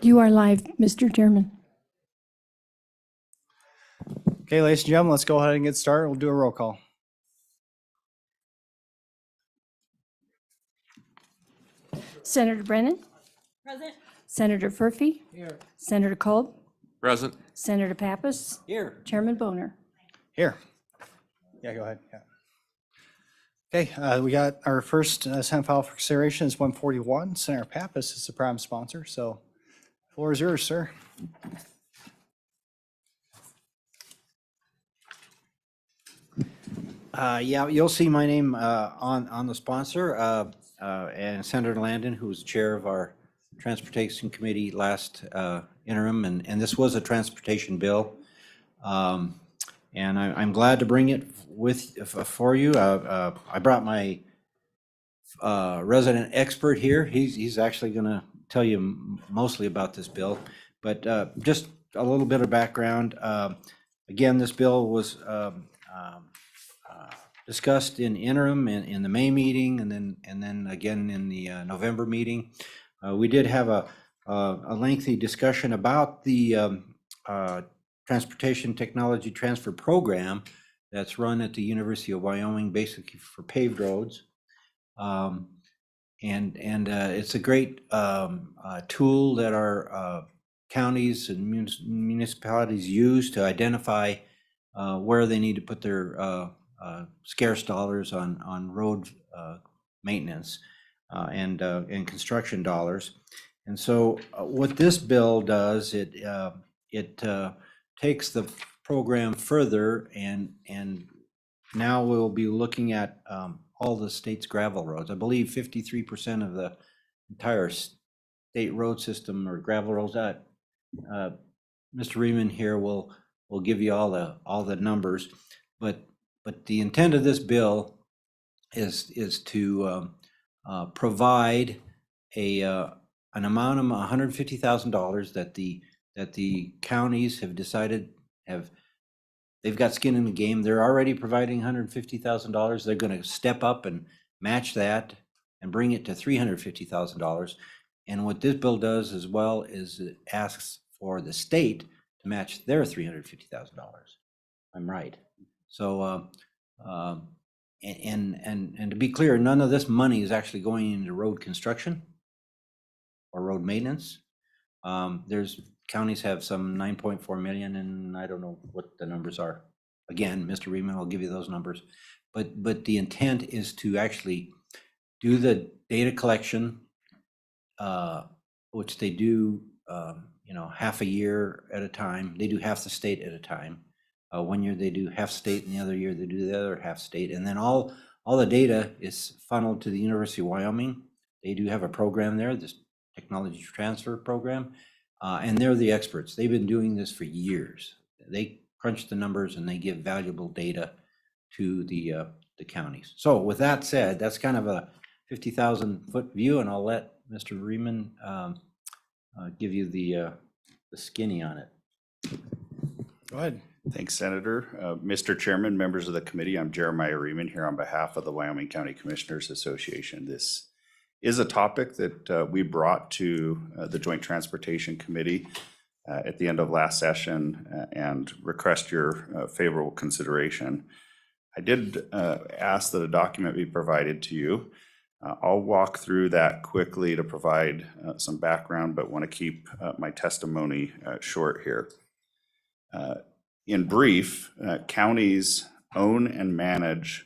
You are live, Mr. Chairman. Okay, ladies and gentlemen, let's go ahead and get started. We'll do a roll call. Senator Brennan? Present. Senator Furphy? Here. Senator Kolb? Present. Senator Pappas? Here. Chairman Boner? Here. Yeah, go ahead. Yeah. Okay, we got our first Senate file for consideration is 141. Senator Pappas is the prime sponsor, so floor is yours, sir. Yeah, you'll see my name on the sponsor, and Senator Landon, who was chair of our Transportation Committee last interim, and this was a transportation bill. And I'm glad to bring it for you. I brought my resident expert here. He's actually going to tell you mostly about this bill, but just a little bit of background. Again, this bill was discussed in interim in the May meeting, and then again in the November meeting. We did have a lengthy discussion about the Transportation Technology Transfer Program that's run at the University of Wyoming, basically for paved roads. And it's a great tool that our counties and municipalities use to identify where they need to put their scarce dollars on road maintenance and construction dollars. And so what this bill does, it takes the program further, and now we'll be looking at all the state's gravel roads. I believe 53% of the entire state road system or gravel roads. Mr. Riemann here will give you all the numbers, but the intent of this bill is to provide an amount of $150,000 that the counties have decided they've got skin in the game. They're already providing $150,000. They're going to step up and match that and bring it to $350,000. And what this bill does as well is it asks for the state to match their $350,000. I'm right. So, and to be clear, none of this money is actually going into road construction or road maintenance. There's counties have some 9.4 million, and I don't know what the numbers are. Again, Mr. Riemann will give you those numbers, but the intent is to actually do the data collection, which they do, half a year at a time. They do half the state at a time. 1 year they do half state, and the other year they do the other half state, and then all the data is funneled to the University of Wyoming. They do have a program there, this technology transfer program, and they're the experts. They've been doing this for years. They crunch the numbers and they give valuable data to the counties. So with that said, that's kind of a 50,000-foot view, and I'll let Mr. Riemann give you the skinny on it. Go ahead. Thanks, Senator. Mr. Chairman, members of the committee, I'm Jeremiah Riemann here on behalf of the Wyoming County Commissioners Association. This is a topic that we brought to the Joint Transportation Committee at the end of last session and request your favorable consideration. I did ask that a document be provided to you. I'll walk through that quickly to provide some background, but want to keep my testimony short here. In brief, counties own and manage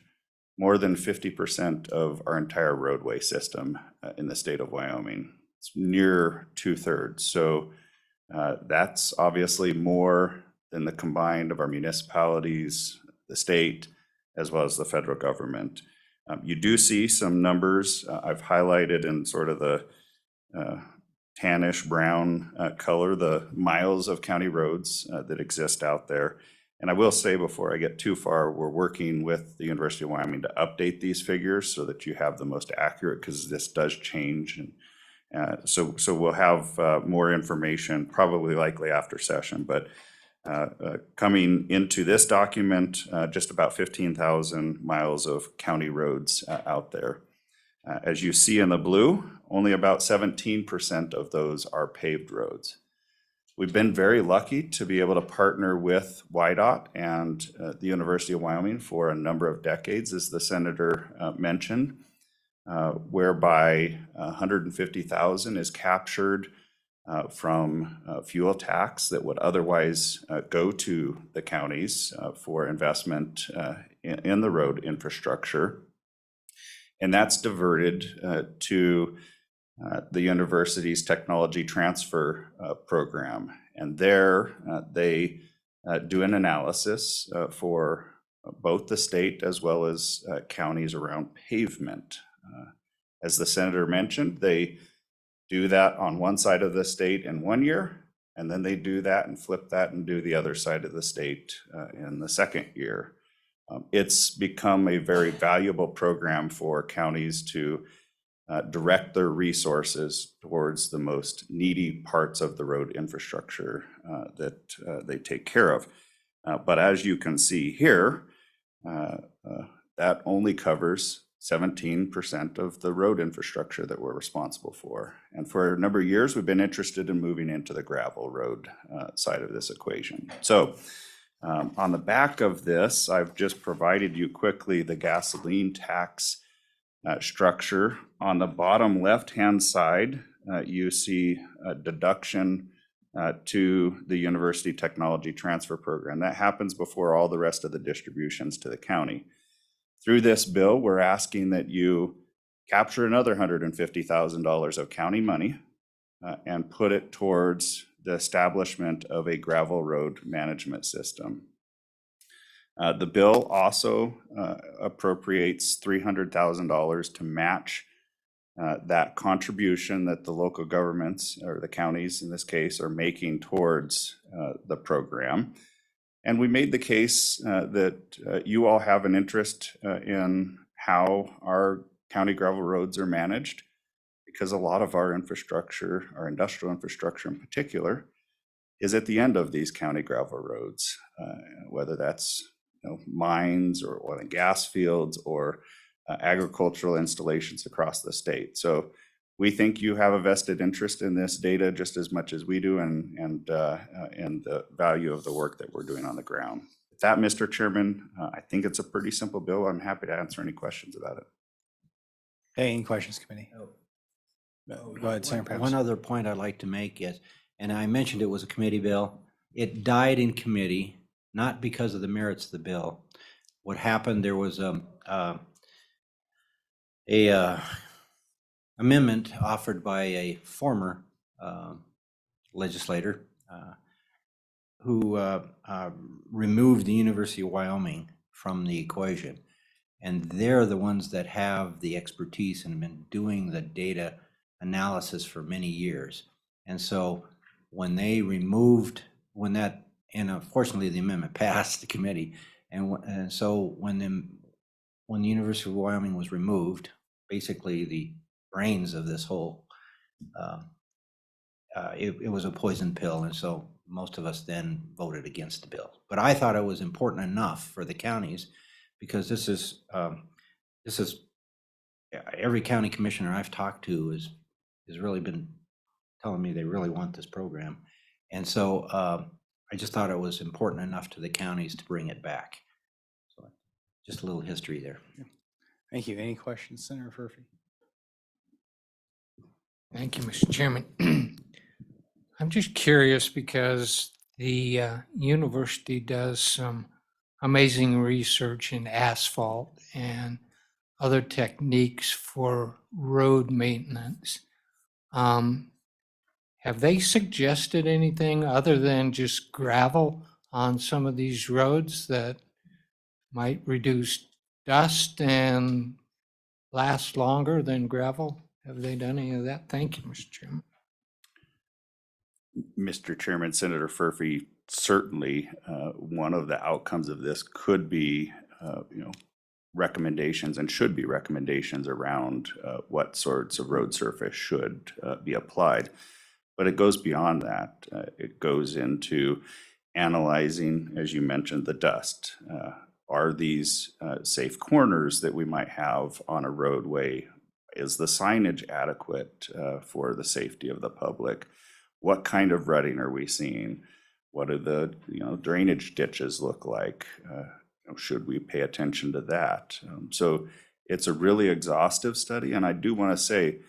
more than 50% of our entire roadway system in the state of Wyoming. It's near 2/3. So that's obviously more than the combined of our municipalities, the state, as well as the federal government. You do see some numbers I've highlighted in sort of the tannish brown color, the miles of county roads that exist out there. And I will say before I get too far, we're working with the University of Wyoming to update these figures so that you have the most accurate, because this does change. And so we'll have more information probably likely after session. But coming into this document, just about 15,000 miles of county roads out there. As you see in the blue, only about 17% of those are paved roads. We've been very lucky to be able to partner with WYDOT and the University of Wyoming for a number of decades, as the senator mentioned, whereby $150,000 is captured from fuel tax that would otherwise go to the counties for investment in the road infrastructure. And that's diverted to the university's technology transfer program. And there they do an analysis for both the state as well as counties around pavement. As the senator mentioned, they do that on one side of the state in 1 year, and then they do that and flip that and do the other side of the state in the second year. It's become a very valuable program for counties to direct their resources towards the most needy parts of the road infrastructure that they take care of. But as you can see here, that only covers 17% of the road infrastructure that we're responsible for. And for a number of years, we've been interested in moving into the gravel road side of this equation. So on the back of this, I've just provided you quickly the gasoline tax structure. On the bottom left-hand side, you see a deduction to the University Technology Transfer Program. That happens before all the rest of the distributions to the county. Through this bill, we're asking that you capture another $150,000 of county money and put it towards the establishment of a gravel road management system. The bill also appropriates $300,000 to match that contribution that the local governments, or the counties in this case, are making towards the program. And we made the case that you all have an interest in how our county gravel roads are managed, because a lot of our infrastructure, our industrial infrastructure in particular, is at the end of these county gravel roads, whether that's mines or oil and gas fields or agricultural installations across the state. So we think you have a vested interest in this data just as much as we do, and the value of the work that we're doing on the ground. With that, Mr. Chairman, I think it's a pretty simple bill. I'm happy to answer any questions about it. Hey, any questions, committee? No, go ahead, Senator Pappas. One other point I'd like to make is, and I mentioned it was a committee bill, it died in committee, not because of the merits of the bill. What happened, there was a amendment offered by a former legislator who removed the University of Wyoming from the equation. And they're the ones that have the expertise and have been doing the data analysis for many years. And so when they removed, and unfortunately the amendment passed the committee, and so when the University of Wyoming was removed, basically the brains of this whole, it was a poison pill, and so most of us then voted against the bill. But I thought it was important enough for the counties, because this is every county commissioner I've talked to has really been telling me they really want this program, and so I just thought it was important enough to the counties to bring it back. So just a little history there. Thank you. Any questions, Senator Furphy? Thank you, Mr. Chairman. I'm just curious because the university does some amazing research in asphalt and other techniques for road maintenance. Have they suggested anything other than just gravel on some of these roads that might reduce dust and last longer than gravel? Have they done any of that? Thank you, Mr. Chairman. Mr. Chairman, Senator Furphy, certainly one of the outcomes of this could be, recommendations, and should be recommendations around what sorts of road surface should be applied. But it goes beyond that. It goes into analyzing, as you mentioned, the dust. Are these safe corners that we might have on a roadway Is the signage adequate for the safety of the public? What kind of rutting are we seeing? What do the drainage ditches look like? Should we pay attention to that? So it's a really exhaustive study, and I do want to say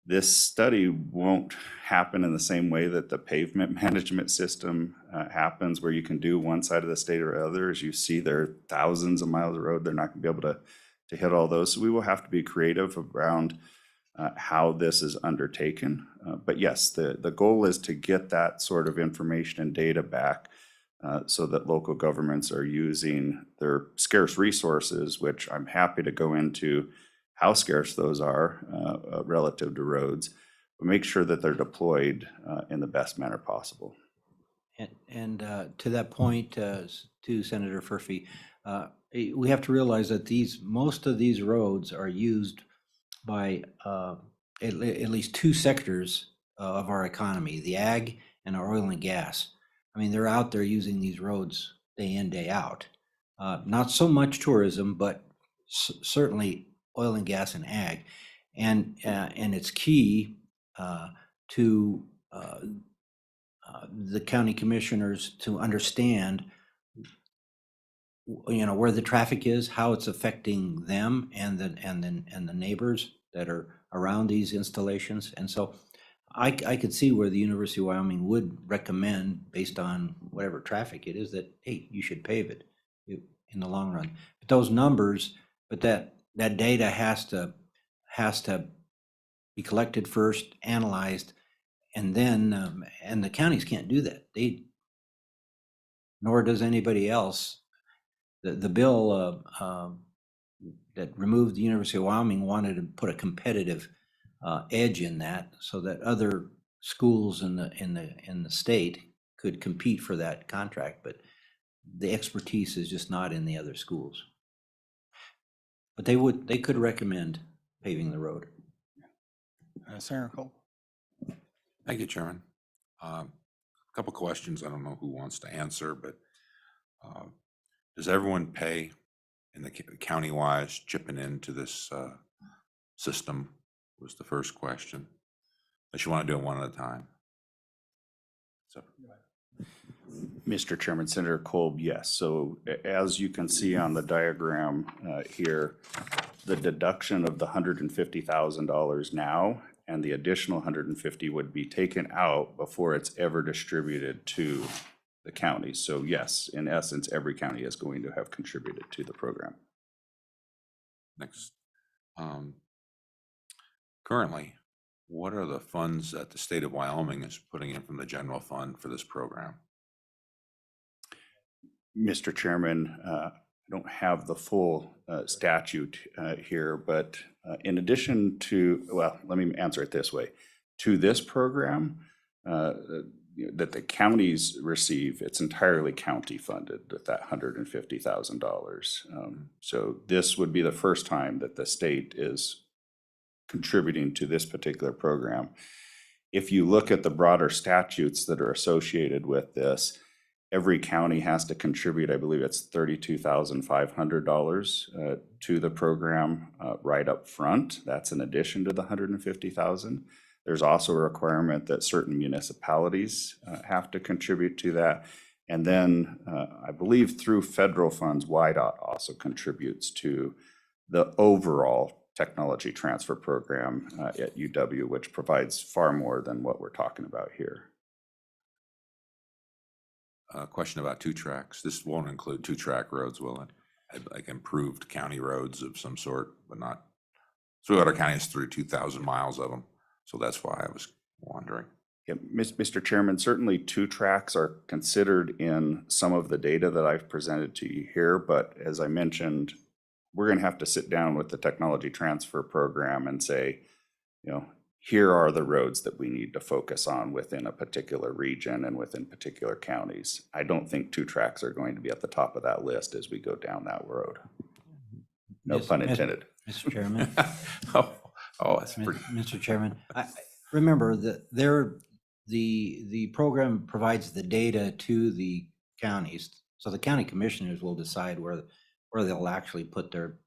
this study won't happen in the same way that the pavement management system happens, where you can do one side of the state or other. As you see, there are thousands of miles of road. They're not going to be able to hit all those. So we will have to be creative around how this is undertaken. But yes, the goal is to get that sort of information and data back so that local governments are using their scarce resources, which I'm happy to go into how scarce those are relative to roads, but make sure that they're deployed in the best manner possible. And to that point, to Senator Furphy, we have to realize that most of these roads are used by at least two sectors of our economy, the ag and our oil and gas. I mean, they're out there using these roads day in, day out. Not so much tourism, but certainly oil and gas and ag. And it's key to the county commissioners to understand where the traffic is, how it's affecting them and the neighbors that are around these installations. And so I could see where the University of Wyoming would recommend, based on whatever traffic it is, that, hey, you should pave it in the long run. But those numbers, that data has to be collected first, analyzed, and then and the counties can't do that. Nor does anybody else. The bill that removed the University of Wyoming wanted to put a competitive edge in that, so that other schools in the state could compete for that contract, but the expertise is just not in the other schools. But they could recommend paving the road. Senator Cole. Thank you, Chairman. A couple questions. I don't know who wants to answer, but does everyone pay in the county-wise chipping into this system was the first question. Unless you want to do it one at a time. So, Mr. Chairman, Senator Kolb, yes. So as you can see on the diagram here, the deduction of the $150,000 now and the additional 150 would be taken out before it's ever distributed to the counties. So yes, in essence, every county is going to have contributed to the program. next. Currently, what are the funds that the state of Wyoming is putting in from the general fund for this program? Mr. Chairman, I don't have the full statute here, but in addition to, well, let me answer it this way. To this program that the counties receive, it's entirely county funded with that $150,000. So this would be the first time that the state is contributing to this particular program. If you look at the broader statutes that are associated with this, every county has to contribute, I believe it's $32,500 to the program right up front. That's in addition to the $150,000. There's also a requirement that certain municipalities have to contribute to that. And then I believe through federal funds, WYDOT also contributes to the overall technology transfer program at UW, which provides far more than what we're talking about here. Question about two tracks. This won't include two-track roads, will it? Like improved county roads of some sort, but not. Sweetwater County has 32,000 miles of them, so that's why I was wondering. Yeah, Mr. Chairman, certainly two tracks are considered in some of the data that I've presented to you here, but as I mentioned, we're going to have to sit down with the technology transfer program and say, here are the roads that we need to focus on within a particular region and within particular counties. I don't think two tracks are going to be at the top of that list as we go down that road. No Yes, pun intended. Mr. Chairman. That's pretty. Mr. Chairman, I remember that the program provides the data to the counties, so the county commissioners will decide where they'll actually put their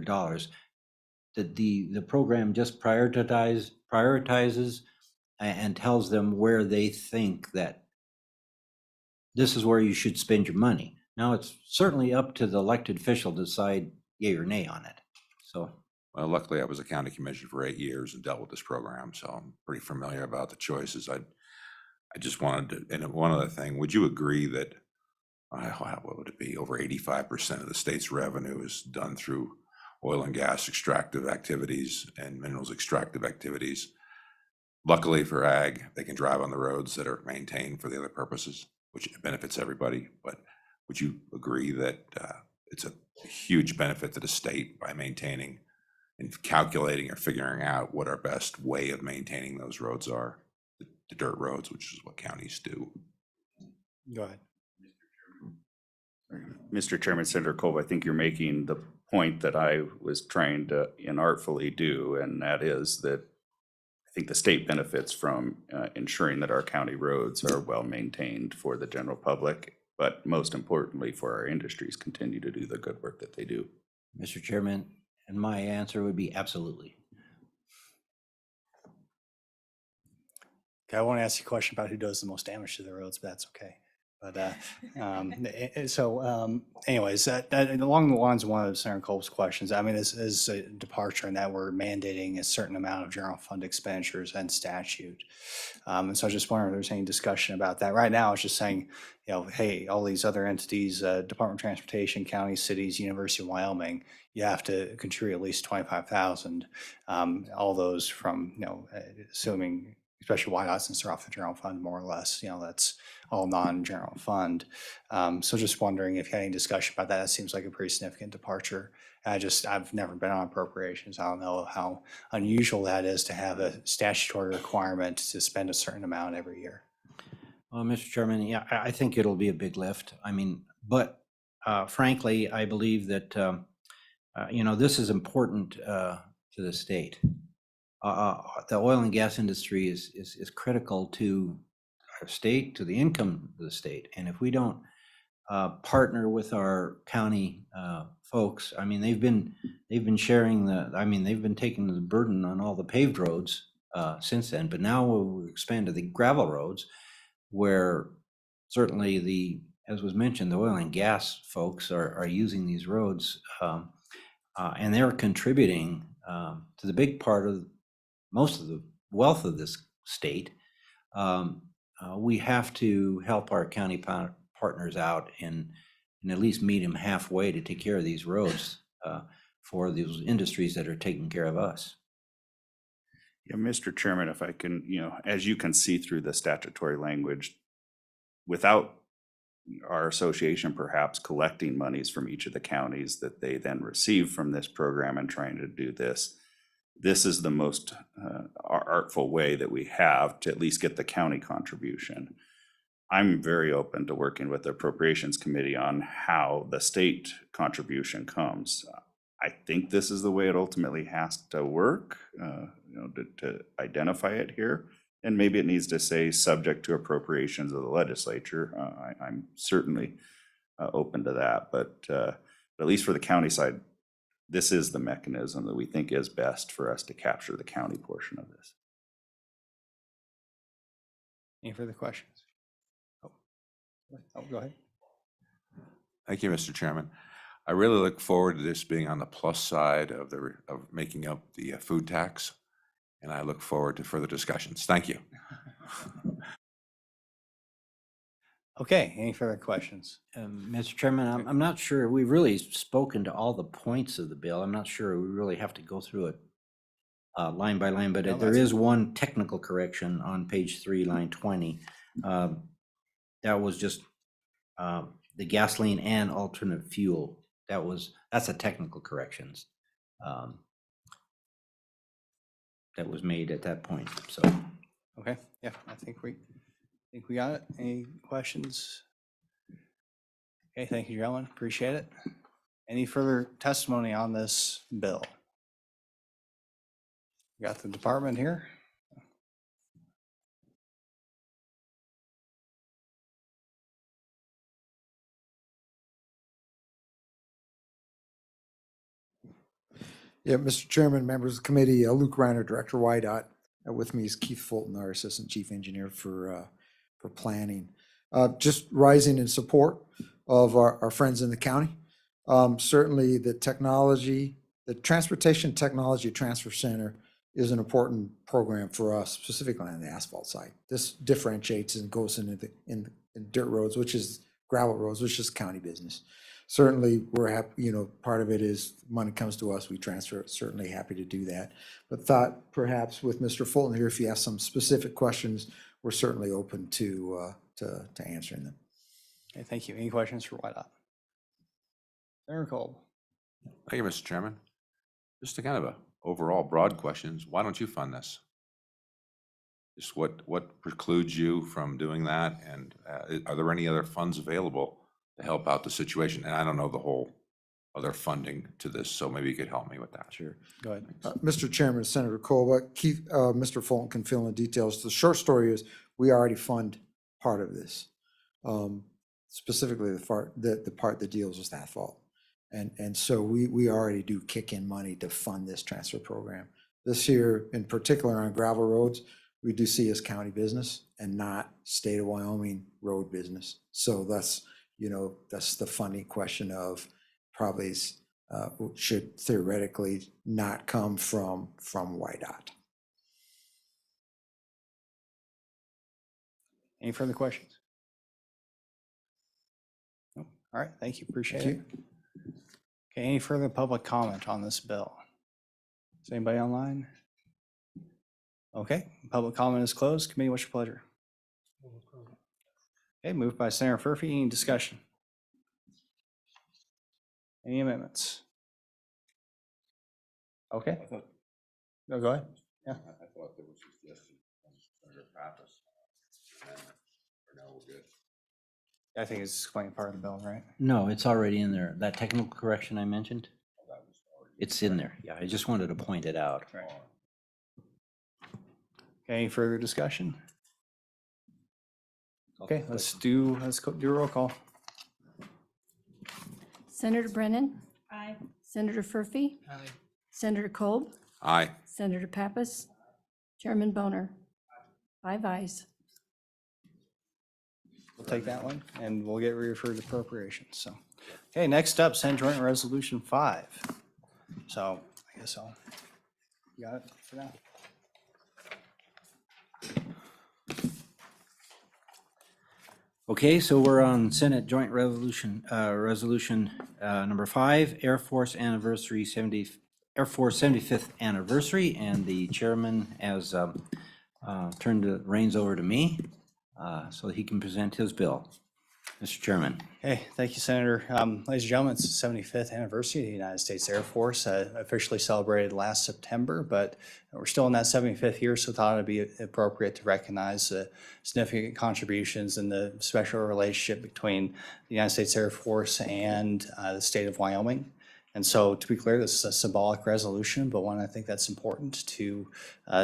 dollars. the program just prioritizes and tells them where they think that this is where you should spend your money. Now, it's certainly up to the elected official to decide yay or nay on it. So, Well, luckily, I was a county commissioner for 8 years and dealt with this program, so I'm pretty familiar about the choices. I just wanted to, and one other thing, would you agree that, what would it be, over 85% of the state's revenue is done through oil and gas extractive activities and minerals extractive activities? Luckily for ag, they can drive on the roads that are maintained for the other purposes, which benefits everybody. But would you agree that it's a huge benefit to the state by maintaining and calculating or figuring out what our best way of maintaining those roads are, the dirt roads, which is what counties do? Go ahead. Mr. Chairman, Senator Kolb, I think you're making the point that I was trying to inartfully do, and that is that I think the state benefits from ensuring that our county roads are well maintained for the general public, but most importantly for our industries continue to do the good work that they do. Mr. Chairman, and my answer would be absolutely. Okay, I want to ask you a question about who does the most damage to the roads, but that's okay. But anyways, along the lines of one of Senator Kolb's questions, I mean, this is a departure in that we're mandating a certain amount of general fund expenditures and statute. And so I was just wondering if there's any discussion about that. Right now, it's just saying, you know, hey, all these other entities, Department of Transportation, counties, cities, University of Wyoming, you have to contribute at least 25,000. All those from, you know, assuming, especially YDOT, since they're off the general fund, more or less, you know, that's all non-general fund. So just wondering if you had any discussion about that. That seems like a pretty significant departure. I've never been on appropriations. I don't know how unusual that is to have a statutory requirement to spend a certain amount every year. Well, Mr. Chairman, yeah, I think it'll be a big lift. I mean, but frankly, I believe that, you know, this is important to the state. The oil and gas industry is critical to our state, to the income of the state. And if we don't partner with our county folks, I mean, they've been sharing they've been taking the burden on all the paved roads since then. But now we'll expand to the gravel roads, where certainly as was mentioned, the oil and gas folks are using these roads, and they're contributing to the big part of most of the wealth of this state. We have to help our county partners out and at least meet them halfway to take care of these roads for those industries that are taking care of us. Yeah, Mr. Chairman, if I can, you know, as you can see through the statutory language, without our association perhaps collecting monies from each of the counties that they then receive from this program and trying to do this, this is the most artful way that we have to at least get the county contribution. I'm very open to working with the Appropriations Committee on how the state contribution comes. I think this is the way it ultimately has to work, you know, to identify it here. And maybe it needs to say subject to appropriations of the legislature. I'm certainly open to that, but at least for the county side, this is the mechanism that we think is best for us to capture the county portion of this. Any further questions? Oh, go ahead. Thank you, Mr. Chairman. I really look forward to this being on the plus side of making up the food tax, and I look forward to further discussions. Thank you. Okay, any further questions? Mr. Chairman, I'm not sure we've really spoken to all the points of the bill. I'm not sure we really have to go through it line by line, but No, there that's- is one technical correction on page 3, line 20. That was just the gasoline and alternate fuel. That's a technical corrections that was made at that point. So, Okay, yeah, I think we got it. Any questions? Okay, thank you, gentlemen. Appreciate it. Any further testimony on this bill? Got the department here. Yeah, Mr. Chairman, members of the committee, Luke Reiner, Director YDOT. With me is Keith Fulton, our Assistant Chief Engineer for planning. Just rising in support of our friends in the county. Certainly the technology, the Transportation Technology Transfer Center is an important program for us, specifically on the asphalt side. This differentiates and goes into in dirt roads, which is gravel roads, which is county business. Certainly, we're happy, part of it is money comes to us, we transfer it, certainly happy to do that. But thought perhaps with Mr. Fulton here, if you have some specific questions, we're certainly open to answering them. Okay, thank you. Any questions for YDOT? Senator Kolb. Thank you, Mr. Chairman. Just a kind of a overall broad questions. Why don't you fund this? Just what precludes you from doing that? And are there any other funds available to help out the situation? And I don't know the whole other funding to this, so maybe you could help me with that. Sure. Go ahead. Mr. Chairman, Senator Kolb, Keith, Mr. Fulton can fill in the details. The short story is we already fund part of this, specifically the part that deals with asphalt. And so we already do kick in money to fund this transfer program. This year, in particular on gravel roads, we do see as county business and not state of Wyoming road business. So that's the funding question of probably should theoretically not come from YDOT. Any further questions? No? All right, thank you. Appreciate Thank it. Okay, any further public comment on this bill? Is anybody online? Okay, public comment is closed. Committee, what's your pleasure? Okay, moved by Senator Furphy. Any discussion? Any amendments? Okay. No, go ahead. Yeah. I thought there was suggestion from Senator Pappas. Or no, we're good. I think it's explained part of the bill, right? No, it's already in there. That technical correction I mentioned, it's in there. Yeah, I just wanted to point it out. Right. Okay, any further discussion? Okay, let's do a roll call. Senator Brennan? Aye. Senator Furphy? Aye. Senator Kolb? Aye. Senator Pappas? Chairman Boner? 5 ayes. We'll take that one and we'll get referred to appropriations. So, okay, next up, Senate Joint Resolution 5. So I guess you got it for now. Okay, so we're on Senate Joint Resolution number 5, Air Force 75th anniversary, and the chairman has turned the reins over to me so he can present his bill. Mr. Chairman. Hey, thank you, Senator. Ladies and gentlemen, it's the 75th anniversary of the United States Air Force, officially celebrated last September, but we're still in that 75th year, so thought it'd be appropriate to recognize the significant contributions and the special relationship between the United States Air Force and the state of Wyoming. And so, to be clear, this is a symbolic resolution, but one I think that's important to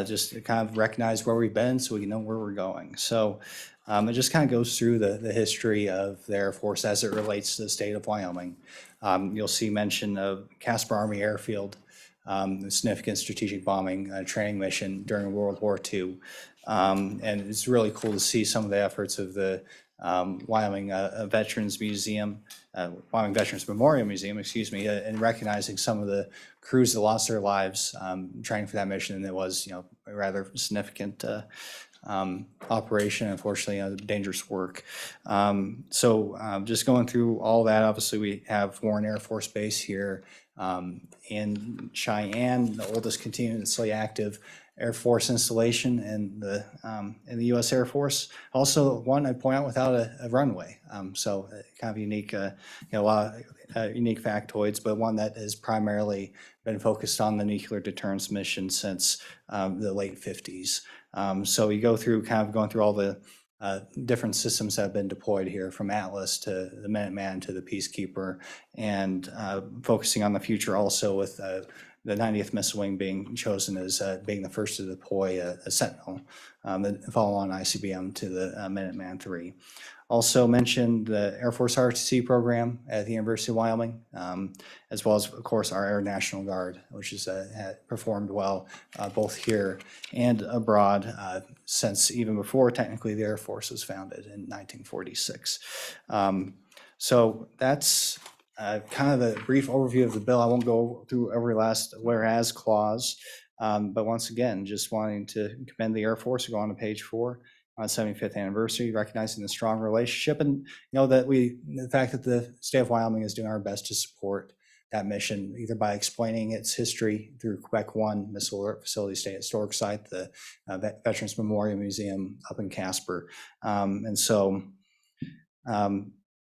just kind of recognize where we've been so we know where we're going. So it just kind of goes through the history of the Air Force as it relates to the state of Wyoming. You'll see mention of Casper Army Airfield, the significant strategic bombing training mission during World War II. And it's really cool to see some of the efforts of the Wyoming Veterans Museum, Wyoming Veterans Memorial Museum, excuse me, and recognizing some of the crews that lost their lives training for that mission. And it was, a rather significant operation, unfortunately, dangerous work. So just going through all that, obviously we have Warren Air Force Base here in Cheyenne, the oldest continuously active Air Force installation in the U.S. Air Force. Also, one I'd point out without a runway. So kind of unique, a lot of unique factoids, but one that has primarily been focused on the nuclear deterrence mission since the late 50s. So you go through going through all the different systems that have been deployed here, from Atlas to the Minuteman to the Peacekeeper, and focusing on the future also with the 90th Missile Wing being chosen as being the first to deploy a Sentinel, the follow-on ICBM to the Minuteman III. Also mentioned the Air Force ROTC program at the University of Wyoming, as well as, of course, our Air National Guard, which has had performed well both here and abroad since even before technically the Air Force was founded in 1946. So that's kind of a brief overview of the bill. I won't go through every last whereas clause, but once again, just wanting to commend the Air Force. Go on to page 4. On 75th anniversary, recognizing the strong relationship and the fact that the state of Wyoming is doing our best to support that mission, either by explaining its history through Quebec One Missile Alert Facility State Historic Site, the Veterans Memorial Museum up in Casper.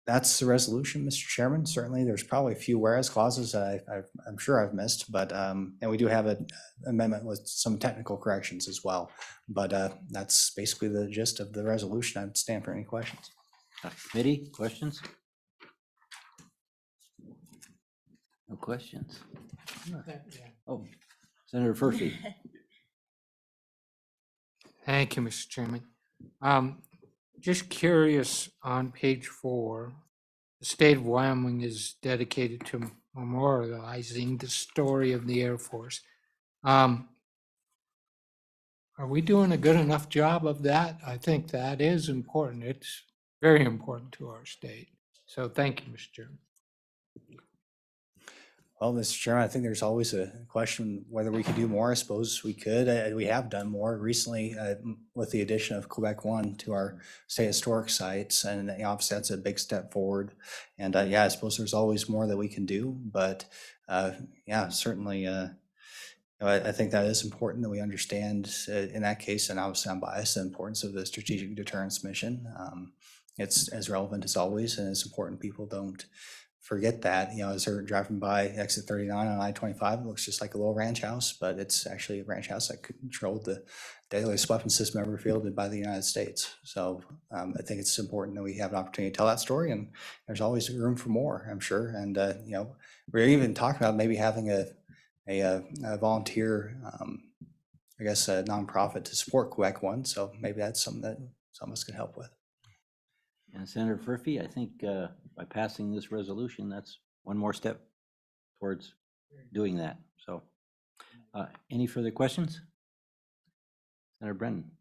That's the resolution, Mr. Chairman. Certainly, there's probably a few whereas clauses that I'm sure I've missed, but and we do have an amendment with some technical corrections as well. But that's basically the gist of the resolution. I'd stand for any questions. Committee, questions? No questions. Oh, Senator Furphy. Thank you, Mr. Chairman. Just curious, on page 4, the state of Wyoming is dedicated to memorializing the story of the Air Force. Are we doing a good enough job of that? I think that is important. It's very important to our state. So thank you, Mr. Chairman. Well, Mr. Chairman, I think there's always a question whether we could do more. I suppose we could. We have done more recently with the addition of Quebec One to our state historic sites, and obviously that's a big step forward. And yeah, I suppose there's always more that we can do, but yeah, certainly I think that is important that we understand in that case, and obviously I'm biased, the importance of the strategic deterrence mission. It's as relevant as always, and it's important people don't forget that. As they're driving by exit 39 on I-25, it looks just like a little ranch house, but it's actually a ranch house that controlled the deadliest weapon system ever fielded by the United States. So I think it's important that we have an opportunity to tell that story, and there's always room for more, I'm sure. And we're even talking about maybe having a volunteer, I guess, a nonprofit to support Quebec One. So maybe that's something that some of us could help with. And Senator Furphy, I think by passing this resolution, that's one more step towards doing that. So any further questions? Senator Brennan.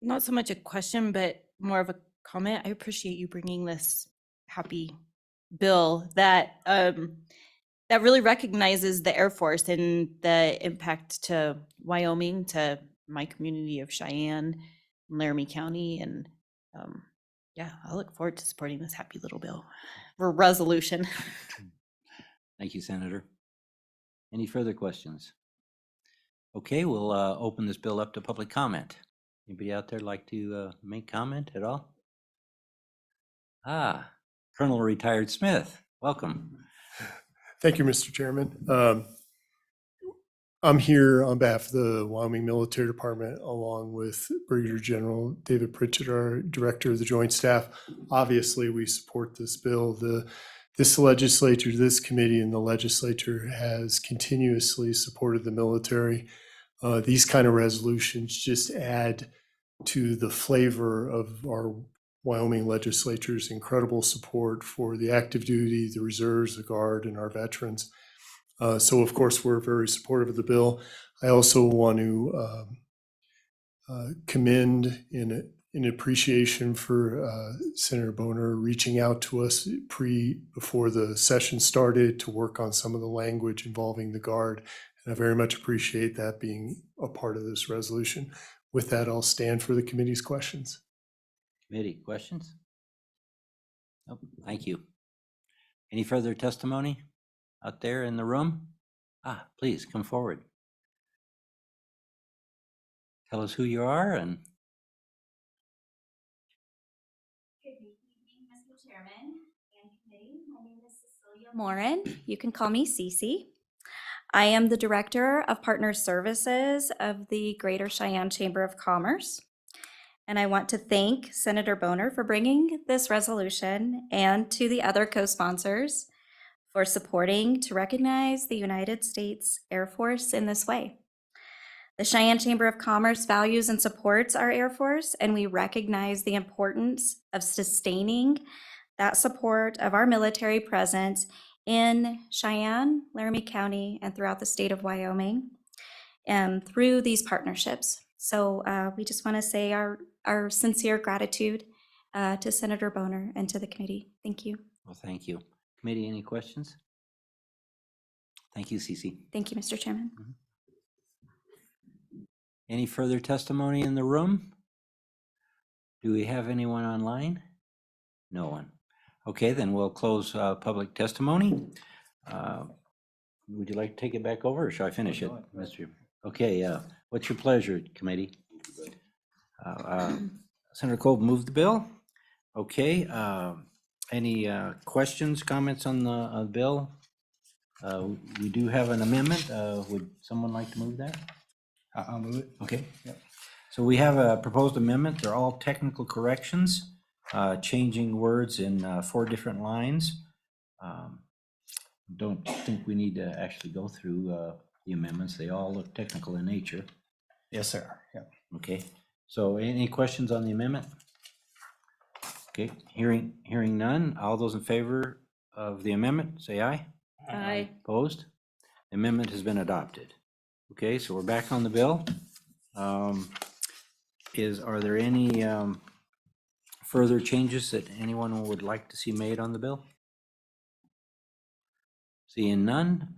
Not so much a question, but more of a comment. I appreciate you bringing this happy bill that that really recognizes the Air Force and the impact to Wyoming, to my community of Cheyenne, Laramie County, and yeah, I look forward to supporting this happy little bill or resolution. Thank you, Senator. Any further questions? Okay, we'll open this bill up to public comment. Anybody out there like to make comment at all? Colonel Retired Smith, welcome. Thank you, Mr. Chairman. I'm here on behalf of the Wyoming Military Department, along with Brigadier General David Pritchett, our Director of the Joint Staff. Obviously, we support this bill. This legislature, this committee in the legislature has continuously supported the military. These kind of resolutions just add to the flavor of our Wyoming legislature's incredible support for the active duty, the reserves, the Guard, and our veterans. So, of course, we're very supportive of the bill. I also want to commend in appreciation for Senator Boner reaching out to us before the session started to work on some of the language involving the Guard. And I very much appreciate that being a part of this resolution. With that, I'll stand for the committee's questions. Committee, questions? Nope, thank you. Any further testimony out there in the room? Please come forward. Tell us who you are and. Good evening, Mr. Chairman and committee. My name is Cecilia Morin. You can call me Cece. I am the Director of Partner Services of the Greater Cheyenne Chamber of Commerce. And I want to thank Senator Boner for bringing this resolution and to the other co-sponsors for supporting to recognize the United States Air Force in this way. The Cheyenne Chamber of Commerce values and supports our Air Force, and we recognize the importance of sustaining that support of our military presence in Cheyenne, Laramie County, and throughout the state of Wyoming, and through these partnerships. So we just want to say our sincere gratitude to Senator Boner and to the committee. Thank you. Well, thank you. Committee, any questions? Thank you, Cece. Thank you, Mr. Chairman. Any further testimony in the room? Do we have anyone online? No one. Okay, then we'll close public testimony. Would you like to take it back over, or shall I finish it, Mr.? Okay, what's your pleasure, committee? Senator Kolb moved the bill. Okay, any questions, comments on the bill? We do have an amendment. Would someone like to move that? I'll move it. Okay. Yep. So we have a proposed amendment. They're all technical corrections, changing words in 4 different lines. Don't think we need to actually go through the amendments. They all look technical in nature. Yes, sir. Yeah. Okay, so any questions on the amendment? Okay, hearing none. All those in favor of the amendment, say aye. Aye. Opposed? The amendment has been adopted. Okay, so we're back on the bill. Are there any further changes that anyone would like to see made on the bill? Seeing none,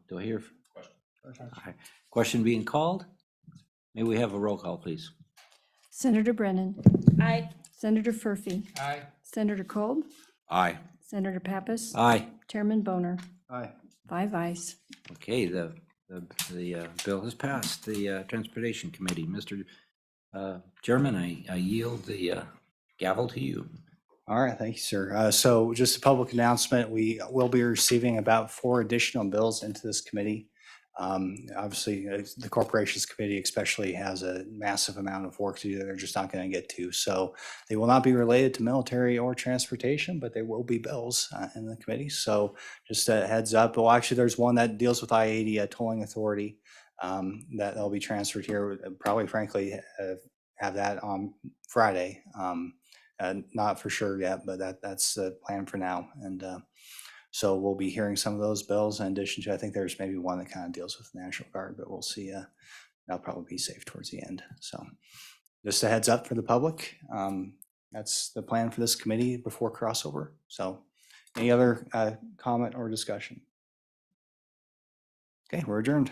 do I hear? Question being called? May we have a roll call, please? Senator Brennan. Aye. Senator Furphy. Aye. Senator Kolb. Aye. Senator Pappas. Aye. Chairman Boner. Aye. 5 ayes. Okay, the bill has passed the Transportation Committee. Mr. Chairman, I yield the gavel to you. All right, thank you, sir. So just a public announcement, we will be receiving about 4 additional bills into this committee. Obviously, the Corporations Committee especially has a massive amount of work to do that they're just not going to get to. So they will not be related to military or transportation, but they will be bills in the committee. So just a heads up. Well, actually, there's one that deals with I-80 tolling authority that they'll be transferred here. Probably, frankly, have that on Friday. Not for sure yet, but that's the plan for now. And so we'll be hearing some of those bills in addition to, I think there's maybe one that kind of deals with the National Guard, but we'll see. That'll probably be safe towards the end. So just a heads up for the public. That's the plan for this committee before crossover. So any other comment or discussion? Okay, we're adjourned.